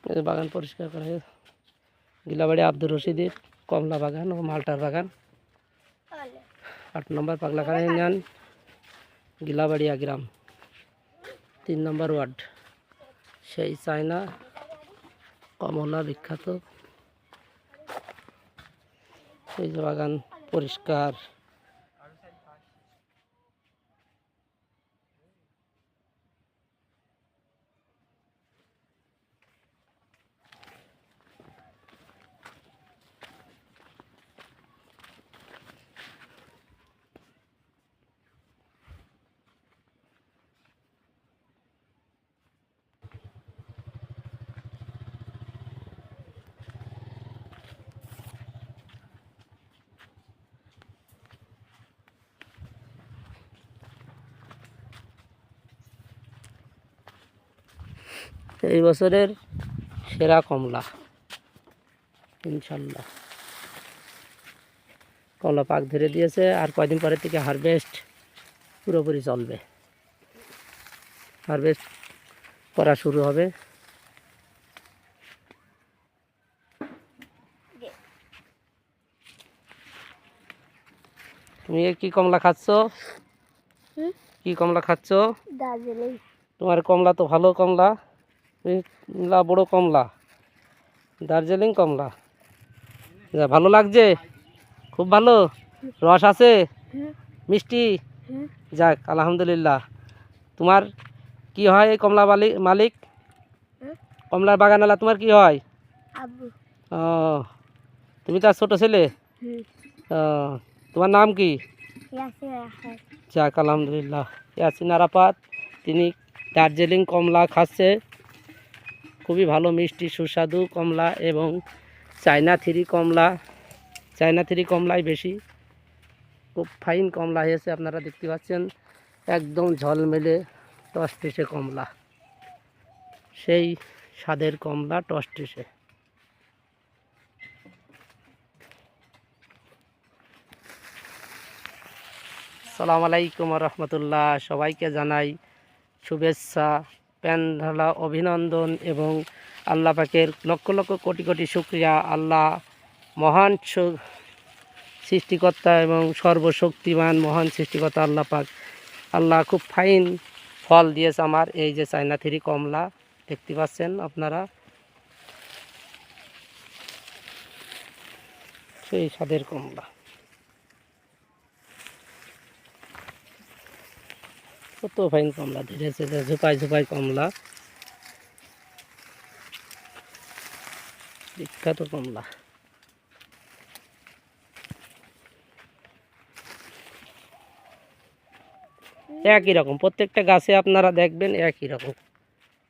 এই যে বাগান পরিষ্কার করা হয়েছে। গিলাবাড়ি আব্দুর রশিদের কমলা বাগান ও মালটার বাগান, 8 নম্বর পাগলাখানা ইউনিয়ন, গিলাবাড়িয়া গ্রাম, 3 নম্বর ওয়ার্ড। সেই চায়না কমলা বিখ্যাত। এই যে বাগান পরিষ্কার। এই বছরের সেরা কমলা ইনশাল্লাহ। কমলা পাক ধরে দিয়েছে, আর কয়দিন পরের থেকে হারভেস্ট পুরোপুরি চলবে, হারভেস্ট করা শুরু হবে। তুমি কি কমলা খাচ্ছ? কি কমলা খাচ্ছ? দার্জিলিং। তোমার কমলা তো ভালো কমলা, বড় কমলা, দার্জিলিং কমলা। যা ভালো লাগছে, খুব ভালো, রস আছে, মিষ্টি। যাক আলহামদুলিল্লাহ। তোমার কি হয় এই কমলা মালিক? কমলার বাগানওয়ালা তোমার কি হয়? আব্বু। ও, তুমি তার ছোট ছেলে? ও, তোমার নাম কি? যাক আলহামদুলিল্লাহ। ইয়াসিন আরাফাত, তিনি দার্জিলিং কমলা খাচ্ছে, খুবই ভালো মিষ্টি সুস্বাদু কমলা, এবং চায়না 3 কমলা, চায়না 3 কমলাই বেশি, খুব ফাইন কমলা হয়েছে। আপনারা দেখতে পাচ্ছেন একদম ঝলমেলে টসটসে কমলা, সেই স্বাদের কমলা টসটসে। আসসালামু আলাইকুম রহমতুল্লাহ। সবাইকে জানাই শুভেচ্ছা, প্যান্ডালা অভিনন্দন এবং আল্লাহ পাকের লক্ষ লক্ষ কোটি কোটি শুকরিয়া। আল্লাহ মহান সৃষ্টিকর্তা এবং সর্বশক্তিমান মহান সৃষ্টিকর্তা আল্লাহ পাক। আল্লাহ খুব ফাইন ফল দিয়েছে আমার এই যে চায়না 3 কমলা দেখতে পাচ্ছেন আপনারা, সেই স্বাদের কমলা। কত ফাইন কমলা ধরেছে, ঝোপায় ঝোপায় কমলা, বিখ্যাত কমলা। একই রকম প্রত্যেকটা গাছে আপনারা দেখবেন একই রকম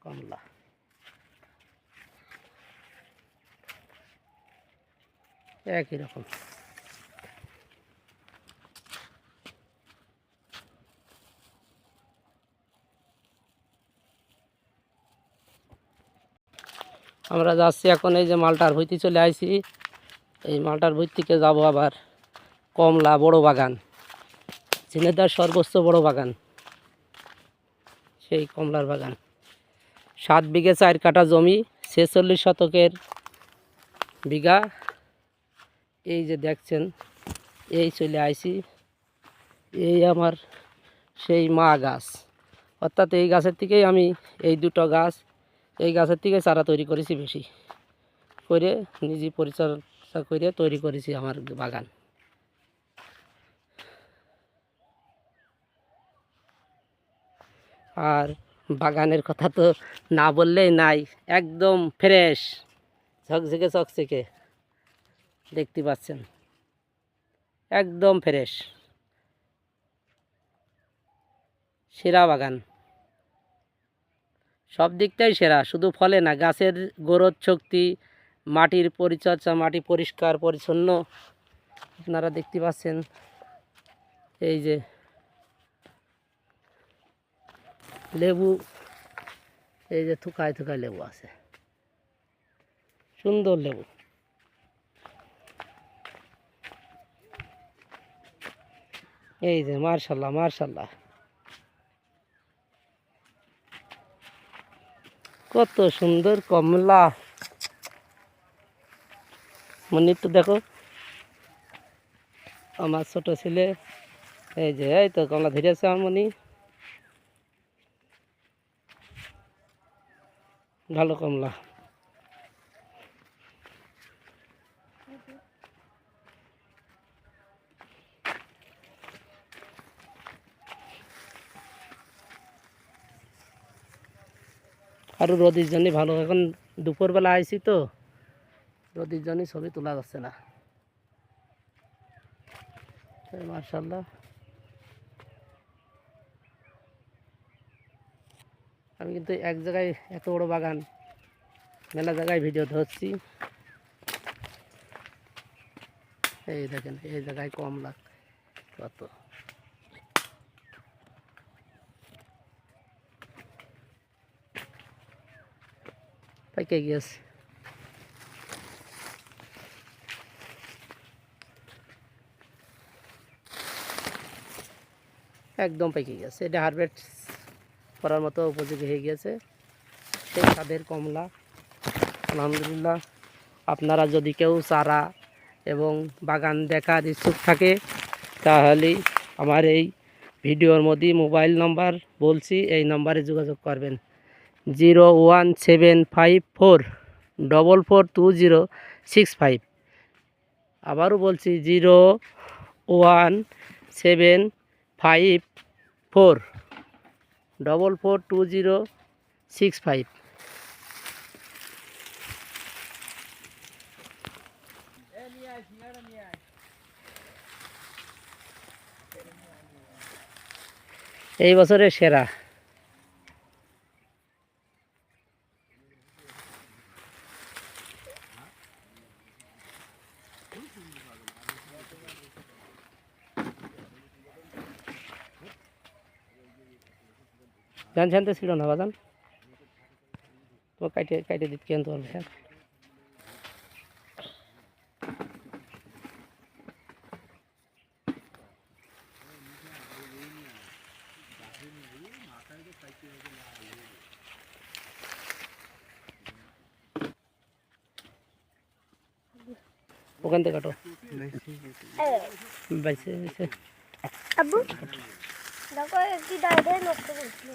কমলা। একই রকম। আমরা যাচ্ছি এখন এই যে মালটার ভুঁইতে চলে আসি। এই মালটার ভুঁই থেকে যাবো আবার কমলা বড় বাগান, ঝিনেদার সর্বোচ্চ বড় বাগান, সেই কমলার বাগান। 7 বিঘে 4 কাঠা জমি, 46 শতকের বিঘা। এই যে দেখছেন, এই চলে আইছি, এই আমার সেই মা গাছ, অর্থাৎ এই গাছের থেকেই আমি এই দুটো গাছ, এই গাছের থেকে চারা তৈরি করেছি বেশি করে, নিজে পরিচর্যা করে তৈরি করেছি আমার বাগান। আর বাগানের কথা তো না বললেই নাই, একদম ফ্রেশ ঝকঝকে চকচকে দেখতে পাচ্ছেন, একদম ফ্রেশ সেরা বাগান, সব দিকটাই সেরা, শুধু ফলে না, গাছের গ্রোথ শক্তি, মাটির পরিচর্যা, মাটি পরিষ্কার পরিচ্ছন্ন আপনারা দেখতে পাচ্ছেন। এই যে লেবু, এই যে থুকায় থুকায় লেবু আছে, সুন্দর লেবু। এই যে মার্শাল্লাহ মার্শাল্লাহ। কত সুন্দর কমলা। মনি তো দেখো, আমার ছোট ছেলে এই যে এই তো কমলা ধরেছে আমার মনি। ভালো কমলা। আর রোদের জন্য ভালো, এখন দুপুরবেলা আইছি তো রোদের জন্য ছবি তোলা যাচ্ছে না। মার্শাল্লাহ, আমি কিন্তু এক জায়গায় এত বড় বাগান মেলা জায়গায় ভিডিও ধরছি। এই দেখেন এই জায়গায় কমলা কত। পাইকে গিয়েছে। একদম পেকে গেছে, এটা হারভেস্ট করার মতো উপযোগী হয়ে গেছে। সেই স্বাদের কমলা আলহামদুলিল্লাহ। আপনারা যদি কেউ চারা এবং বাগান দেখার ইচ্ছুক থাকে তাহলে আমার এই ভিডিওর মধ্যে মোবাইল নাম্বার বলছি, এই নাম্বারে যোগাযোগ করবেন 01754442065। আবারও বলছি 01754442065। এই বছরের সেরা। জানছেন তো ছিল না বাজান, তো কাইটে কাইটে দিতে কেন তোমার ভাই। ওখান থেকে কাটো। বাইসে বাইসে আব্বু দেখো কি দাঁড়িয়ে নষ্ট করছিল।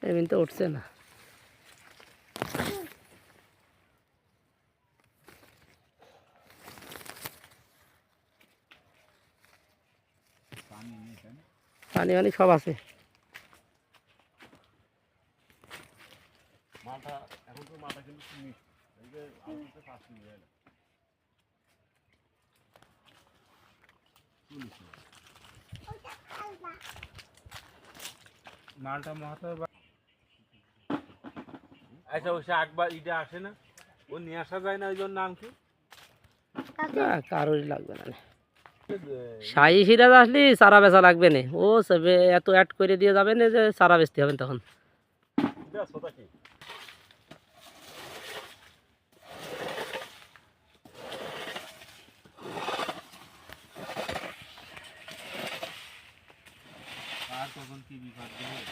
এমনি তো উঠছে না। পানি মানে সব আছে। মালটা মহাতো আচ্ছা ওই একবার ইটা আসে না, ও নিয়ে আসা যায় না, ওই জন্য নাম কি? কারোরই লাগবে না। শাহি সিরাজ আসলে চারা বেচা লাগবে না, ও সবে এত অ্যাড করে দিয়ে যাবেন যে চারা বেচতে হবেন তখন। আর তখন কি বিপদ দেবে?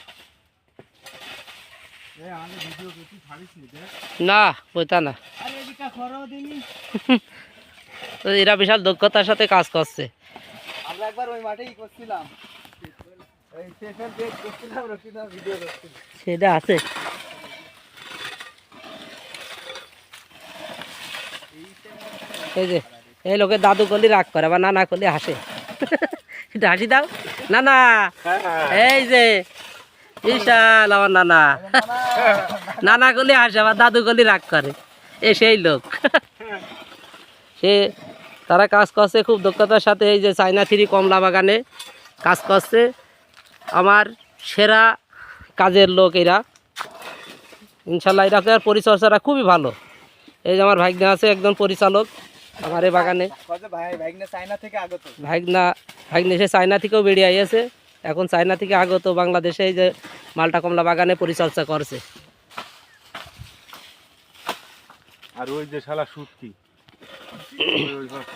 এই আমাদের ভিডিও কিছু ছাড়িস নি দেখ। না ওইটা না, আরে এদিকে খরাও দিনি। তো এরা বিশাল দক্ষতার সাথে কাজ করছে। আমরা একবার ওই মাঠেই করছিলাম, এই শেষের ডেট করছিলাম, রকিনা ভিডিও করছিলাম। সেটা আছে। এই যে এই লোকের দাদু করলে রাগ করে, আবার নানা করলে হাসে। এটা হাসি দাও না না। এই যে বিশাল আমার নানা, নানা গলি হাসে আবার দাদু গলি রাগ করে, এ সেই লোক। সে তারা কাজ করছে খুব দক্ষতার সাথে, এই যে চায়না থ্রি কমলা বাগানে কাজ করছে। আমার সেরা কাজের লোক এরা, ইনশাল্লাহ এরা পরিচর্যাটা খুবই ভালো। এই যে আমার ভাগ্নে আছে একজন পরিচালক আমার এই বাগানে, ভাইগনা চায়না থেকে আগত। ভাগ্নে সে চায়না থেকেও বেরিয়ে আইয়াছে, এখন চায়না থেকে আগত বাংলাদেশে এই যে মালটা কমলা বাগানে পরিচর্যা করছে। আর ওই যে শালা সুটকি ওই পাশে